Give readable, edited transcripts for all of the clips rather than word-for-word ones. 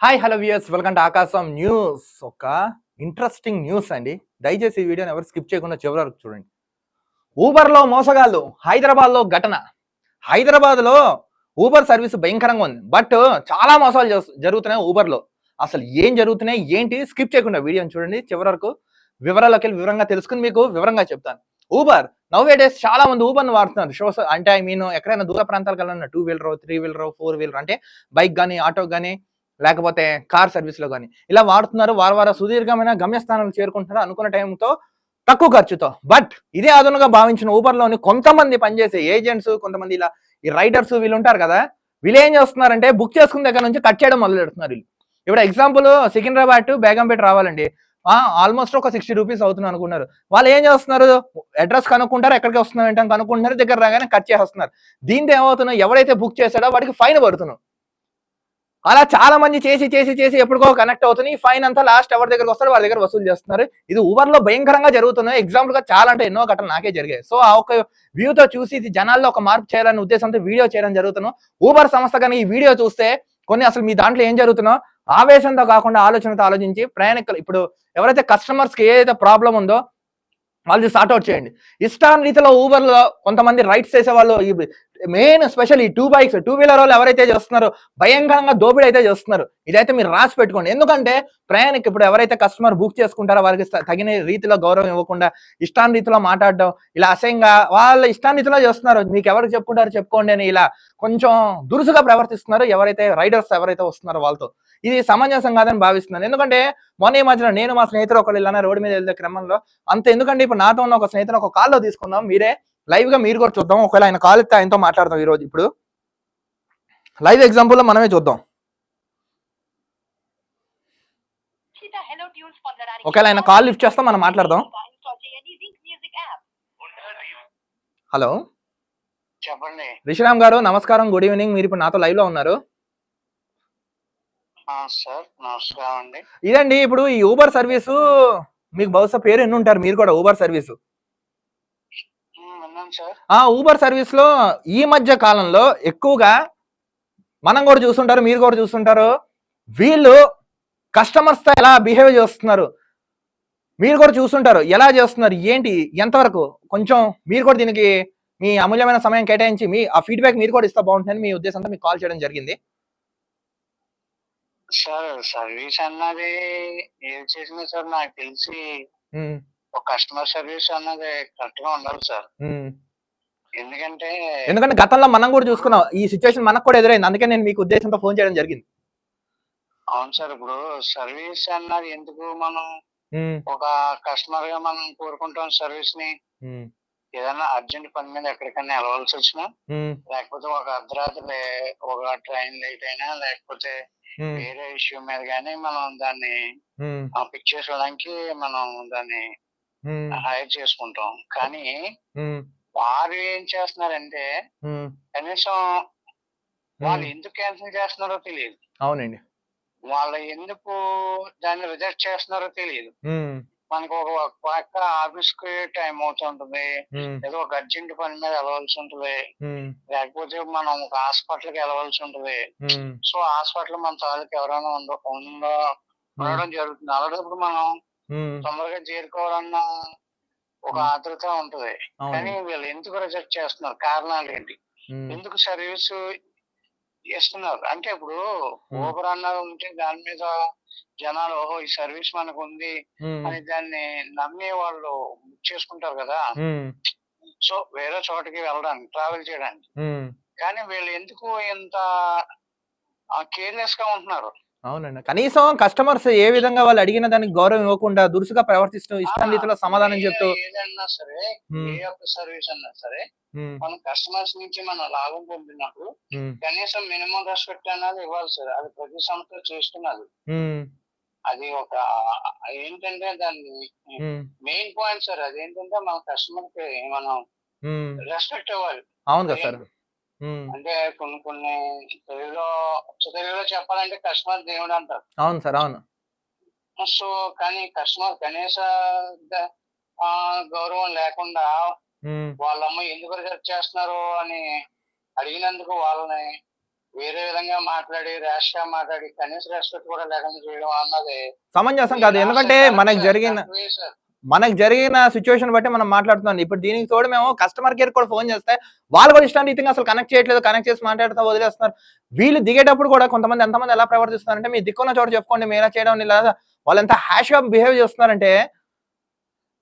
Hi hello viewers welcome to ఆకాశం news. ఒక interesting news అండి. దయచేసి ఈ వీడియోని ఎవరు స్కిప్ చేయకుండా చివరి వరకు చూడండి. ఊబర్లో మోసగాళ్ళు, హైదరాబాద్లో ఘటన. హైదరాబాద్లో ఊబర్ సర్వీస్ భయంకరంగా ఉంది. బట్ చాలా మోసాలు జరుగుతున్నాయి ఊబర్లో. అసలు ఏం జరుగుతున్నాయి ఏంటి స్కిప్ చేయకుండా వీడియోని చూడండి చివరి వరకు. వివరాల్లోకి వెళ్ళి వివరంగా తెలుసుకుని మీకు వివరంగా చెప్తాను. ఊబర్ నౌ ఏ డేస్ చాలా మంది ఊబర్ని వాడుతున్నారు. షోస్ అంటే ఐ మీన్ ఎక్కడైనా దూర ప్రాంతాలకు వెళ్ళిన 2 వీలర్ 3 వీలర్ 4 వీలర్ అంటే బైక్ కానీ ఆటో కానీ లేకపోతే కార్ సర్వీస్ లో కానీ ఇలా వాడుతున్నారు. వార సుదీర్ఘమైన గమ్యస్థానాలు చేరుకుంటున్నారు అనుకున్న టైంతో తక్కువ ఖర్చుతో. బట్ ఇదే అదునుగా భావించిన ఊబర్ లోని కొంతమంది పనిచేసే ఏజెంట్స్, కొంతమంది ఇలా ఈ రైడర్స్ వీళ్ళు ఉంటారు కదా, వీళ్ళు ఏం చేస్తున్నారంటే బుక్ చేసుకున్న దగ్గర నుంచి కట్ చేయడం మొదలు పెడుతున్నారు. వీళ్ళు ఇప్పుడు ఎగ్జాంపుల్ సికింద్రాబాద్ టు బేగంపేట రావాలండి, ఆల్మోస్ట్ ఒక 60 రూపీస్ అవుతుంది అనుకున్నారు. వాళ్ళు ఏం చేస్తున్నారు, అడ్రస్ కనుక్కుంటారు, ఎక్కడికి వస్తున్నాం ఏంటని కనుక్కుంటున్నారు, దగ్గర రాగానే కట్ చేస్తున్నారు. దీంతో ఏమవుతున్నావు, ఎవరైతే బుక్ చేశాడో వాడికి ఫైన్ పడుతున్నావు. అలా చాలా మంది చేసి ఎప్పటికో కనెక్ట్ అవుతుంది. ఫైన్ అంతా లాస్ట్ ఎవరి దగ్గరకు వస్తారో వారి దగ్గర వసూలు చేస్తున్నారు. ఇది ఊబర్ లో భయంకరంగా జరుగుతున్నాయి. ఎగ్జాంపుల్ గా చాలా అంటే ఎన్నో ఘటనలు నాకే జరిగాయి. సో ఆ ఒక వ్యూతో చూసి ఇది జనాల్లో ఒక మార్పు చేయాలనే ఉద్దేశంతో వీడియో చేయడం జరుగుతున్నాం. ఊబర్ సంస్థ కానీ ఈ వీడియో చూస్తే కొన్ని అసలు మీ దాంట్లో ఏం జరుగుతుందో ఆవేశంతో కాకుండా ఆలోచనతో ఆలోచించి ప్రయాణికులు, ఇప్పుడు ఎవరైతే కస్టమర్స్ కి ఏదైతే ప్రాబ్లం ఉందో వాళ్ళు సార్ట్అవుట్ చేయండి. రీతిలో ఊబర్ లో కొంతమంది రైడ్స్ చేసే వాళ్ళు, మెయిన్ స్పెషల్ ఈ 2 వీలర్ వాళ్ళు ఎవరైతే చేస్తున్నారో భయంకరంగా దోపిడీ అయితే చేస్తున్నారు. ఇదైతే మీరు రాసి పెట్టుకోండి. ఎందుకంటే ప్రయాణికు ఇప్పుడు ఎవరైతే కస్టమర్ బుక్ చేసుకుంటారో వారికి తగిన రీతిలో గౌరవం ఇవ్వకుండా రీతిలో మాట్లాడడం, ఇలా అసహ్యంగా వాళ్ళ రీతిలో చేస్తున్నారు. మీకు ఎవరికి చెప్పుకుంటారో చెప్పుకోండి అని ఇలా కొంచెం దురుసుగా ప్రవర్తిస్తున్నారు ఎవరైతే రైడర్స్ ఎవరైతే వస్తున్నారో వాళ్ళతో. ఇది సమంజసం కాదని భావిస్తున్నాను. ఎందుకంటే మొన్న ఈ మధ్యన నేను మా స్నేహితులు ఒకళ్ళు ఇలానే రోడ్డు మీద వెళ్తే క్రమంలో అంత ఎందుకంటే ఇప్పుడు నాతో ఉన్న ఒక స్నేహితులు ఒక కాల్లో తీసుకుందాం, మీరే లైవ్ గా మీరు కూడా చూద్దాం. ఒకవేళ ఆయన కాల్ ఇస్తే ఆయనతో మాట్లాడదాం ఈ రోజు. ఇప్పుడు లైవ్ ఎగ్జాంపుల్ లో మనమే చూద్దాం. ఒకవేళ ఆయన కాల్ లిఫ్ట్ చేస్తాం, మనం మాట్లాడదాం. హలో చెప్పండి. రిషిరామ్ గారు నమస్కారం, గుడ్ ఈవినింగ్. మీరు ఇప్పుడు నాతో లైవ్ లో ఉన్నారు. సార్ నమస్కారం అండి. ఇదండి ఇప్పుడు ఈ ఊబర్ సర్వీసు మీకు బహుశా పేరు ఎన్ని ఉంటారు మీరు కూడా, ఊబర్ సర్వీసు. ఊబర్ సర్వీస్ లో ఈ మధ్య కాలంలో ఎక్కువగా మనం కూడా చూస్తుంటారు, మీరు కూడా చూస్తుంటారు, వీళ్ళు కస్టమర్స్ తో ఎలా బిహేవ్ చేస్తున్నారు మీరు కూడా చూస్తుంటారు. ఎలా చేస్తున్నారు ఏంటి ఎంతవరకు, కొంచెం మీరు కూడా దీనికి మీ అమూల్యమైన సమయం కేటాయించి మీ ఆ ఫీడ్బ్యాక్ మీరు కూడా ఇస్తే బాగుంటుందని మీ ఉద్దేశంతో మీకు కాల్ చేయడం జరిగింది. సార్ సర్వీస్ అన్నది ఏది చేసినా సార్ నాకు తెలిసి ఒక కస్టమర్ సర్వీస్ అన్నది కరెక్ట్ గా ఉండాలి సార్. ఎందుకంటే గతంలో మనం కూడా చూసుకున్నాం, ఈ సిచ్యువేషన్ మనకు కూడా ఎదురైంది. అందుకే నేను మీకు ఉద్దేశంతో ఫోన్ చేయడం జరిగింది. అవును సార్, ఇప్పుడు సర్వీస్ అన్నది ఎందుకు మనం ఒక కస్టమర్ గా మనం కోరుకుంటాం సర్వీస్ ని. ఏదైనా అర్జెంట్ పని మీద ఎక్కడికైనా వెళ్ళవలసి వచ్చినా, లేకపోతే ఒక అర్ధరాత్రి ఒక ట్రైన్ లేట్ అయినా, లేకపోతే వేరే ఇష్యూ మీద గానీ మనం దాన్ని పిక్ చేసుకోవడానికి మనం దాన్ని హైర్ చేసుకుంటాం. కానీ వారు ఏం చేస్తున్నారంటే కనీసం వాళ్ళు ఎందుకు క్యాన్సిల్ చేస్తున్నారో తెలియదు. అవునండి, వాళ్ళు ఎందుకు దాన్ని రిజెక్ట్ చేస్తున్నారో తెలియదు. మనకు ఒక పక్క ఆఫీస్ కి టైం అవుతుంటది, ఏదో ఒక అర్జెంట్ పని మీద వెళ్ళవలసి ఉంటది, లేకపోతే మనం ఒక హాస్పిటల్ కి వెళ్ళవలసి ఉంటది. సో హాస్పిటల్ మన తాలూకు ఎవరైనా ఉండడం జరుగుతుంది. అలాంటప్పుడు మనం తొందరగా చేరుకోవాలన్న ఒక ఆతృత ఉంటది. కానీ వీళ్ళు ఎందుకు రిజెక్ట్ చేస్తున్నారు, కారణాలు ఏంటి, ఎందుకు సర్వీస్ ఇస్తున్నారు అంటే, ఇప్పుడు ఊబర్ అన్నారు ఉంటే దాని మీద జనాలు ఓహో ఈ సర్వీస్ మనకు ఉంది అని దాన్ని నమ్మి వాళ్ళు బుక్ చేసుకుంటారు కదా. సో వేరే చోటకి వెళ్ళడానికి, ట్రావెల్ చేయడానికి. కానీ వీళ్ళు ఎందుకు ఇంత కేర్లెస్ గా ఉంటున్నారు. అవునండి, కనీసం కస్టమర్స్ ఏ విధంగా వాళ్ళు అడిగిన దానికి గౌరవం ఇవ్వకుండా దురుసుగా ప్రవర్తిస్తూ ఇష్టం రీతిలో సమాధానం చెప్తూ, ఏదన్నా సరే ఏ యొక్క సర్వీస్ అన్నా సరే మనం కస్టమర్స్ నుంచి మనం లాభం పొందినప్పుడు కనీసం మినిమం రెస్పెక్ట్ అన్నది ఇవ్వాలి సార్. అది ప్రతి సంస్థ చేస్తున్నది. అది ఒక ఏంటంటే దాన్ని మెయిన్ పాయింట్ సార్. అదేంటంటే మన కస్టమర్ కి మనం రెస్పెక్ట్ ఇవ్వాలి. అవును కదా సార్. అంటే కొన్ని తెలుగులో చెప్పాలంటే కస్టమర్ దేవుడు అంటారు. అవును సార్, అవును. సో కానీ కస్టమర్ కనీస గౌరవం లేకుండా వాళ్ళమ్మ ఎందుకు రిజెక్ట్ చేస్తున్నారు అని అడిగినందుకు వాళ్ళని వేరే విధంగా మాట్లాడి ర్యాష్ గా మాట్లాడి కనీస రెస్పెక్ట్ కూడా లేకుండా చేయడం అన్నది సమంజసం కాదు. ఎందుకంటే మనకు జరిగిన సిచ్యువేషన్ బట్టి మనం మాట్లాడుతున్నాం. ఇప్పుడు దీనికి తోడు మేము కస్టమర్ కేర్ కూడా ఫోన్ చేస్తే వాళ్ళు కూడా ఇష్టారీతంగా అసలు కనెక్ట్ చేయట్లేదు, కనెక్ట్ చేసి మాట్లాడుతూ వదిలేస్తున్నారు. వీళ్ళు దిగేటప్పుడు కూడా కొంతమంది ఎంతమంది ఎలా ప్రవర్తిస్తున్నారంటే, మీ దిక్కున్న చోట చెప్పుకోండి, మీరు ఎలా చేయడం, ఇలా వాళ్ళు ఎంత హ్యాష్ గా బిహేవ్ చేస్తున్నారంటే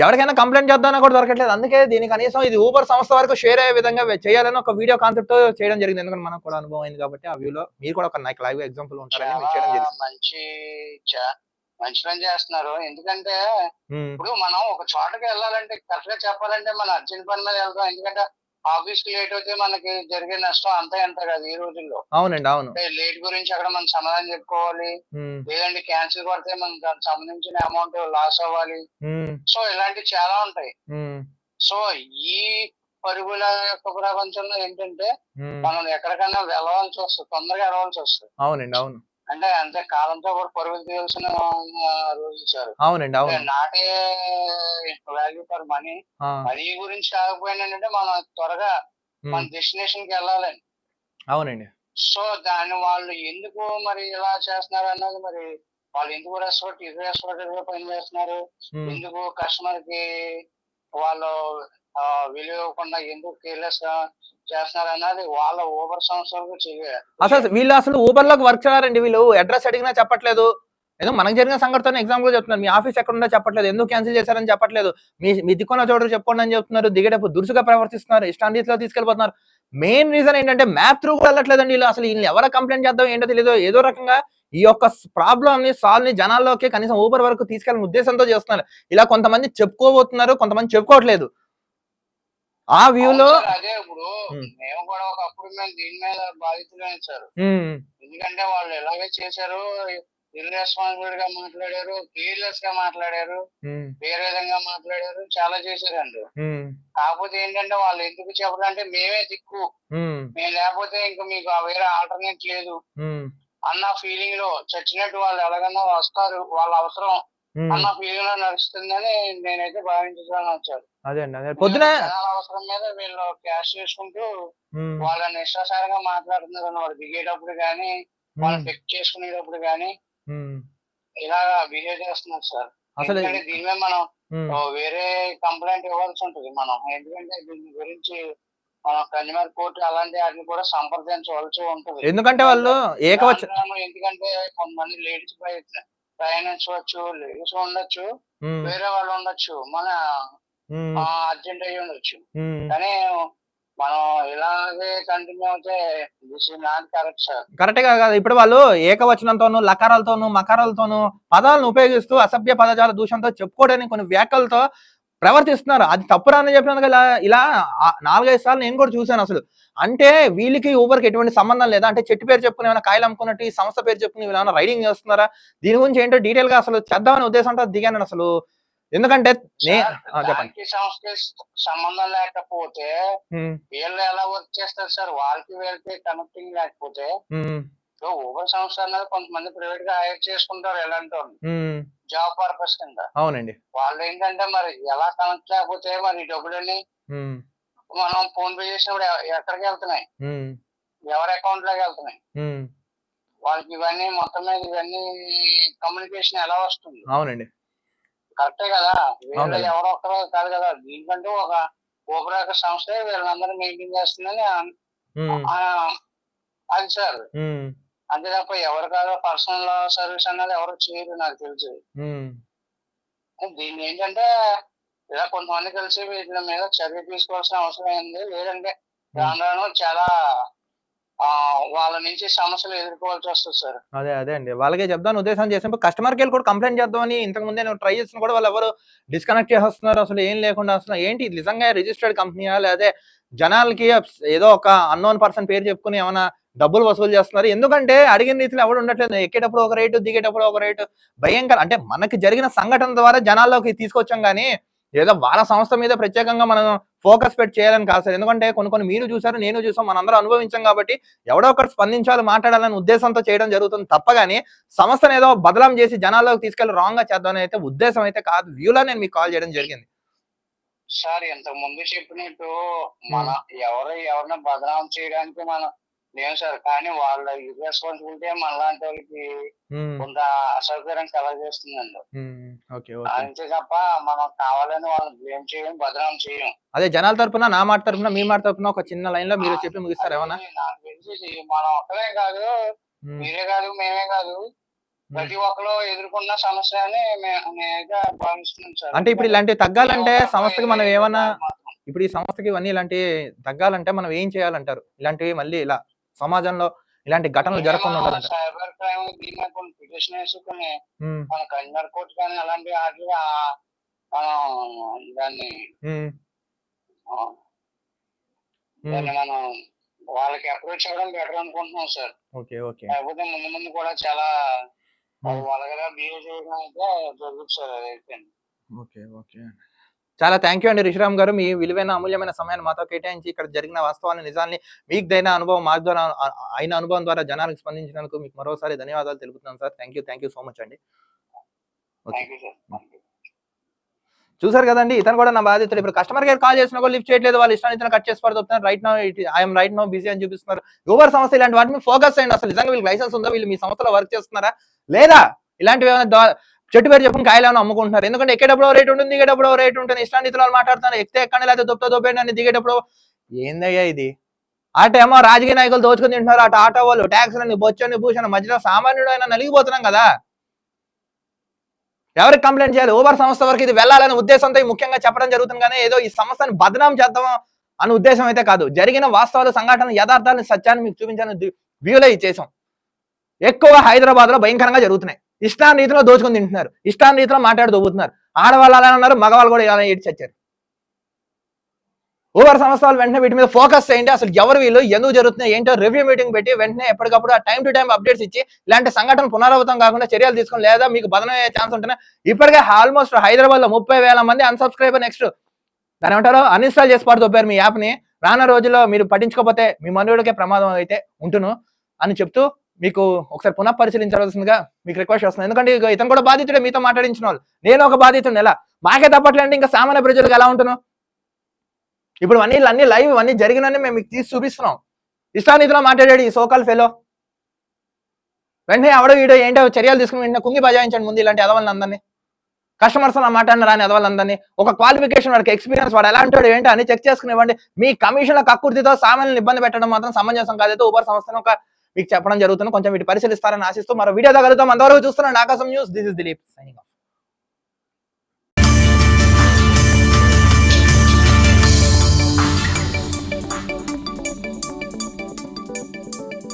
ఎవరికైనా కంప్లైంట్ చేద్దామన్నా కూడా దొరకట్లేదు. అందుకే దీని కనీసం ఇది ఊబర్ సంస్థ వరకు షేర్ అయ్యే విధంగా చేయాలని ఒక వీడియో కాన్సెప్ట్ చేయడం జరిగింది. ఎందుకంటే మనకు కూడా అనుభవం అయింది కాబట్టి ఆ వ్యూలో మీరు కూడా ఒక నాకు లైవ్ ఎగ్జాంపుల్ ఉంటారని మీకు చేయడం జరిగింది. మంచి పని చేస్తున్నారు. ఎందుకంటే ఇప్పుడు మనం ఒక చోటకి వెళ్ళాలంటే కరెక్ట్ గా చెప్పాలంటే మన అర్జెంట్ పని మీద వెళ్తాం. ఎందుకంటే ఆఫీస్ కి లేట్ అయితే మనకి జరిగే నష్టం అంతా ఎంత కాదు ఈ రోజుల్లో. అవునండి, అవును. లేట్ గురించి అక్కడ మనం సమాధానం చెప్పుకోవాలి, లేదంటే క్యాన్సిల్ పడితే మనం దానికి సంబంధించిన అమౌంట్ లాస్ అవ్వాలి. సో ఇలాంటివి చాలా ఉంటాయి. సో ఈ పరుగుల యొక్క ప్రపంచంలో ఏంటంటే మనం ఎక్కడికైనా వెళ్ళవలసి వస్తుంది, తొందరగా వెళ్ళవలసి వస్తుంది. అవునండి, అవును. అంటే అంతే కాలంతో కూడా పరుగులు తీయాల్సిన రోజులు సార్. అవునండి, అవును. నాటే వాల్యూ ఫర్ మనీ. మనీ గురించి కాకపోయినా ఏంటంటే మనం త్వరగా మన డెస్టినేషన్ కి వెళ్ళాలని. అవునండి. సో దాన్ని వాళ్ళు ఎందుకు మరి ఇలా చేస్తున్నారు అన్నది, మరి వాళ్ళు ఎందుకు రెస్పార్ట్ గా పని చేస్తున్నారు, ఎందుకు కస్టమర్ కి వాళ్ళు విలువ ఇవ్వకుండా ఎందుకు కేర్లెస్ గా చేస్తున్నారు అన్నది వాళ్ళ ఊబర్ సంస్థలకు చేయాలి. అసలు వీళ్ళు అసలు ఊబర్ లోకి వర్క్ చేయాలండి. వీళ్ళు అడ్రస్ అడిగినా చెప్పట్లేదు. ఏదో మనకు జరిగిన సంఘటన ఎగ్జాంపుల్ చెప్తున్నారు. మీ ఆఫీస్ ఎక్కడ ఉందో చెప్పట్లేదు, ఎందుకు క్యాన్సిల్ చేశారని చెప్పట్లేదు, మీ దిక్కున్న చోటు చెప్పండి అని చెప్తున్నారు. దిగేటప్పుడు దురుసుగా ప్రవర్తిస్తున్నారు, ఇష్టాంరీతిలో తీసుకెళ్లిపోతున్నారు. మెయిన్ రీజన్ ఏంటంటే మ్యాప్ త్రూ వెళ్ళట్లేదండి వీళ్ళు. అసలు వీళ్ళు ఎవరు కంప్లైంట్ చేద్దాం ఏంటో తెలియదు. ఏదో రకంగా ఈ యొక్క ప్రాబ్లమ్ ని సాల్వ్ ని జనాల్లోకి కనీసం ఊబర్ వరకు తీసుకెళ్ళిన ఉద్దేశంతో చేస్తున్నారు. ఇలా కొంతమంది చెప్పుకోబోతున్నారు, కొంతమంది చెప్పుకోవట్లేదు. ఆ వ్యూలో అదే ఇప్పుడు మేము కూడా ఒకప్పుడు మేము దీని మీద బాధితులైన సార్. ఎందుకంటే వాళ్ళు ఎలాగే చేశారు, ఇర్రెస్పాన్సిబుల్ గా మాట్లాడారు, కేర్లెస్ గా మాట్లాడారు, వేరే విధంగా మాట్లాడారు, చాలా చేశారండి. కాకపోతే ఏంటంటే వాళ్ళు ఎందుకు చెప్పాలంటే మేమే దిక్కు, మేము లేకపోతే ఇంకా మీకు వేరే ఆల్టర్నేట్ లేదు అన్న ఫీలింగ్ లో చచ్చినట్టు వాళ్ళు ఎలాగన్నా వస్తారు, వాళ్ళ అవసరం అన్న ఫీలింగ్ లో నడుస్తుందని నేనైతే భావించాను వచ్చారు. అదే పొద్దున అవసరం మీద వీళ్ళు క్యాష్ చేసుకుంటూ వాళ్ళని ఇష్టాసారంగా మాట్లాడుతున్నారు అన్నమాట. దిగేటప్పుడు గానీ వాళ్ళు పిక్ చేసుకునేటప్పుడు గానీ ఇలాగా బిహేవ్ చేస్తున్నారు సార్. అసలు దీని మీద మనం వేరే కంప్లైంట్ ఇవ్వాల్సి ఉంటుంది మనం. ఎందుకంటే దీని గురించి మనం కన్జ్యూమర్ కోర్టు అలాంటి వాటిని కూడా సంప్రదించవలసి ఉంటుంది. ఎందుకంటే వాళ్ళు ఎందుకంటే కొంతమంది లేడీస్ ప్రయాణించవచ్చు, లేడీస్ ఉండొచ్చు, వేరే వాళ్ళు ఉండొచ్చు, మన అర్జెంట్ అయ్యి ఉండొచ్చు. కానీ మనం ఇలాగే కంటిన్యూ అయితే this is not correct sir. Correct గా కాదు. ఇప్పుడు వాళ్ళు ఏకవచనంతోనూ లకారాలతోనూ మకారాలతోనూ పదాలను ఉపయోగిస్తూ అసభ్య పదజాల దూషణతో చెప్పుకోవడానికి కొన్ని వ్యాఖ్యలతో ప్రవర్తిస్తున్నారు. అది తప్పురా అని చెప్పినందుకు ఇలా 4-5 సార్లు నేను కూడా చూశాను. అసలు అంటే వీళ్ళకి ఊబర్కి ఎటువంటి సంబంధం లేదా? అంటే చెట్టు పేరు చెప్పుకుని ఏమైనా కాయలు అమ్ముకున్నట్టు ఈ సంస్థ పేరు చెప్పుకుని ఏమైనా రైడింగ్ చేస్తున్నారా? దీని గురించి ఏంటో డీటెయిల్ గా అసలు చేద్దామనే ఉద్దేశంతో దిగాను అసలు. ఎందుకంటే సంస్థకి సంబంధం లేకపోతే వీళ్ళు ఎలా వర్క్ చేస్తారు సార్? వాళ్ళకి వీళ్ళకి కనెక్టింగ్ లేకపోతే ఊబర్ సంస్థ అనేది కొంతమంది ప్రైవేట్ గా హైర్ చేసుకుంటారు ఎలాంటి జాబ్ పర్పస్ కింద. అవునండి. వాళ్ళు ఏంటంటే మరి ఎలా కనెక్ట్ లేకపోతే మరి డబ్బులని మనం ఫోన్ పే చేసినప్పుడు ఎక్కడికి వెళ్తున్నాయి, ఎవరి అకౌంట్ లోకి వెళ్తున్నాయి, వాళ్ళకి ఇవన్నీ మొత్తం మీద ఇవన్నీ కమ్యూనికేషన్ ఎలా వస్తుంది? అవునండి, కరెక్టే కదా. వీళ్ళు ఎవరో ఒక్కరో కాదు కదా, దీనికంటూ ఒక ఊబర్ యొక్క సంస్థ వీళ్ళందరూ మెయింటైన్ చేస్తుందని అది సార్. అంతే తప్ప ఎవరు కాదు పర్సనల్ సర్వీస్ అన్నది ఎవరు చేయరు నాకు తెలిసి. దీన్ని ఏంటంటే ఇలా కొంతమంది కలిసి వీటి మీద చర్య తీసుకోవాల్సిన అవసరం అయింది. లేదంటే రాను చాలా వాళ్ళ నుంచి సమస్యలు ఎదుర్కోవాల్సి వస్తుంది సార్. అదే అండి, వాళ్ళకే చెప్దాను ఉద్దేశం చేసినప్పుడు కస్టమర్ కేర్ కూడా కంప్లైంట్ చేద్దామని ఇంతకు ముందే ట్రై చేసిన కూడా వాళ్ళు ఎవరు డిస్కనెక్ట్ చేస్తున్నారు. అసలు ఏం లేకుండా అసలు ఏంటి నిజంగా రిజిస్టర్డ్ కంపెనీయా, లేదా జనాలకి ఏదో ఒక అన్నోన్ పర్సన్ పేరు చెప్పుకుని ఏమైనా డబ్బులు వసూలు చేస్తున్నారు? ఎందుకంటే అడిగిన రీతిలో ఎవరు ఉండట్లేదు. ఎక్కేటప్పుడు ఒక రేటు, దిగేటప్పుడు ఒక రేటు. భయంకర అంటే మనకి జరిగిన సంఘటన ద్వారా జనాల్లోకి తీసుకొచ్చాం కానీ ఏదో వాళ్ళ సంస్థ మీద ప్రత్యేకంగా మనం ఫోకస్ పెట్టి చేయాలని కాదు సార్. ఎందుకంటే కొన్ని మీరు చూసారు, నేను చూసాం, మనందరం అనుభవించాం కాబట్టి ఎవడో ఒకటి స్పందించాలి, మాట్లాడాలని ఉద్దేశంతో చేయడం జరుగుతుంది తప్పగాని సంస్థను ఏదో బదలాం చేసి జనాల్లోకి తీసుకెళ్లి రాంగ్ గా చేద్దామని అయితే ఉద్దేశం అయితే కాదు. వ్యూలో నేను మీకు కాల్ చేయడం జరిగింది సార్. ఇంతకు ముందు చెప్పినట్టు మన ఎవరిని బదనాం చేయడానికి మనం లేవు సార్. కానీ వాళ్ళ ఇర్రెస్పాన్సిబిలిటీ మనలాంటి వాళ్ళకి కొంత అసౌకర్యం కలగజేస్తుందండి. ఓకే. అంతే తప్ప మనం కావాలని వాళ్ళని బ్లేమ్ చేయం, బదనాం చేయం. అదే జనాల తరపున, నా మాట తరపున, మీ మాట తరపున ఒక చిన్న లైన్ లో మీరు చెప్పి ముగిస్తారు ఏమన్నా? నాకు తెలిసి మనం ఒక్కరే కాదు, మీరే కాదు, మేమే కాదు, ప్రతి ఒక్కరు ఎదుర్కొన్న సమస్య అని నేనైతే భావిస్తున్నాను సార్. అంటే ఇప్పుడు ఇలాంటివి తగ్గాలంటే సంస్థకి మనం ఏమన్నా, ఇప్పుడు ఈ సంస్థకి ఇవన్నీ ఇలాంటివి తగ్గాలంటే మనం ఏం చేయాలంటారు? ఇలాంటివి మళ్ళీ ఇలా సమాజంలో ఇలాంటి ఘటనలు జరగకుండా ఉండాలంటే సైబర్ క్రైమ్ దీని మీద కొన్ని పిటిషన్ వేసుకుని మన కన్వీనర్ కోర్టు కానీ అలాంటి వాటికి మనం దాన్ని మనం వాళ్ళకి అప్రోచ్ అవ్వడం బెటర్ అనుకుంటున్నాం సార్. లేకపోతే ముందు ముందు కూడా చాలా వాళ్ళగా బిహేవ్ చేయడం అయితే జరుగుతుంది సార్. అదైతే చాలా థ్యాంక్ యూ అండి రిషిరామ్ గారు. మీ విలువైన అమూల్యమైన సమయాన్ని మాతో కేటాయించి ఇక్కడ జరిగిన వాస్తవాన్ని, నిజాన్ని, మీకుదైన అనుభవం, మాకు ద్వారా అయిన అనుభవం ద్వారా జనానికి స్పందించినందుకు మీకు మరోసారి ధన్యవాదాలు తెలుపుతున్నాను sir. Thank you so much అండి. చూసారు కదండి, ఇతను కూడా నా బాధితుడు. ఇప్పుడు కస్టమర్ కేర్ కాల్ చేసినా కూడా లిఫ్ట్ చేయట్లేదు, వాళ్ళు ఇష్టాన్ని కట్ చేసి పడుతున్నారు. రైట్ నో బిజీ అని చూపిస్తున్నారు. ఊబర్ సంస్థ ఇలాంటి వాటి మీద ఫోకస్ అయ్యండి. అసలు నిజంగా వీళ్ళకి లైసెన్స్ ఉందా, వీళ్ళు మీ సంస్థలో వర్క్ చేస్తున్నారా లేదా, ఇలాంటివి ఏమైనా చెట్టు పేరు చెప్పుకుని కాయలు ఏమైనా అమ్ముకుంటున్నారు. ఎందుకంటే ఎక్కేటప్పుడు రేట్ ఉంటుంది, దిగేటప్పుడు రేట్ ఉంటుంది. ఇష్టాన్ని మాట్లాడుతున్నారు. ఎక్కితే ఎక్కండి, లేకపోతే దొబ్బేయండి అని, దిగేటప్పుడు ఏందయ్యా ఇది? అటేమో రాజకీయ నాయకులు దోచుకుని తింటున్నారు, అటు ఆటో వాళ్ళు ట్యాక్స్లని, బొచ్చని, భూషణ, మధ్యలో సామాన్యుడు అయినా నలిగిపోతున్నాం కదా. ఎవరికి కంప్లైంట్ చేయాలి? ఊబర్ సంస్థ వరకు ఇది వెళ్ళాలనే ఉద్దేశంతో ముఖ్యంగా చెప్పడం జరుగుతుంది, కానీ ఏదో ఈ సంస్థని బదనాం చేద్దాం అనే ఉద్దేశం అయితే కాదు. జరిగిన వాస్తవాలు, సంఘటనలు, యథార్థాలను, సత్యాన్ని మీకు చూపించాలని వ్యూలో చేసాం. ఎక్కువ హైదరాబాద్ లో భయంకరంగా జరుగుతున్నాయి. ఇష్టాన్ని రీతిలో దోచుకుని తింటున్నారు, ఇష్టాన్ని రీతిలో మాట్లాడి దొబ్బుతున్నారు. ఆడవాళ్ళు అలా ఉన్నారు, మగవాళ్ళు కూడా ఇలా ఏడ్చి చచ్చారు. ఊబర్ సంస్థ వాళ్ళు వెంటనే వీటి మీద ఫోకస్ చేయండి. అసలు ఎవరు వీళ్ళు, ఎందుకు జరుగుతున్నాయి, ఏంటో రివ్యూ మీటింగ్ పెట్టి వెంటనే ఎప్పటికప్పుడు ఆ టైం టు టైం అప్డేట్స్ ఇచ్చి ఇలాంటి సంఘటన పునరావృతం కాకుండా చర్యలు తీసుకుని, లేదా మీకు బదనమయ్యే ఛాన్స్ ఉంటేనే ఇప్పటికే ఆల్మోస్ట్ హైదరాబాద్ లో 30,000 మంది అన్సబ్స్క్రైబర్, నెక్స్ట్ దాని ఏమంటారో అన్ఇన్స్టాల్ చేసి పడుతోపారు మీ యాప్ ని. రానున్న రోజుల్లో మీరు పట్టించుకోకపోతే మీ మనుగడకే ప్రమాదం అయితే ఉంటును అని చెప్తూ మీకు ఒకసారి పునః పరిశీలించవలసిందిగా మీకు రిక్వెస్ట్ వస్తుంది. ఎందుకంటే ఇతను కూడా బాధితుడే, మీతో మాట్లాడించిన వాళ్ళు. నేను ఒక బాధితుడు, ఎలా మాకే తప్పట్లేండి, ఇంకా సామాన్య ప్రజలకు ఎలా ఉంటును? ఇప్పుడు అన్ని లైవ్ అన్ని జరిగినని మేము మీకు తీసి చూపిస్తున్నాం. ఇష్టానిధిలో మాట్లాడాడు ఈ సోకాల్ ఫెలో. వెంటనే ఎవడో వీడియో ఏంటో చర్యలు తీసుకుని వెంటనే కుంగి బజాయించండి ముందు ఇలాంటి ఎదవాళ్ళని అందరినీ. కస్టమర్స్ లా మాట్లాడిన రాని ఎదవాళ్ళందరినీ ఒక క్వాలిఫికేషన్, వాడికి ఎక్స్పీరియన్స్, వాడు ఎలా అంటాడు ఏంటో అని చెక్ చేసుకునివ్వండి. మీ కమిషన్ల కక్కుర్తితో సామాన్యులను ఇబ్బంది పెట్టడం మాత్రం సమంజసం కాదైతే ఊబర్ సంస్థను ఒక మీకు చెప్పడం జరుగుతుంది. కొంచెం వీటి పరిశీలిస్తారని ఆశిస్తూ మరో వీడియో తగలుతాం. అంతవరకు చూస్తున్నాను ఆకాశం news. This is Dilip signing off.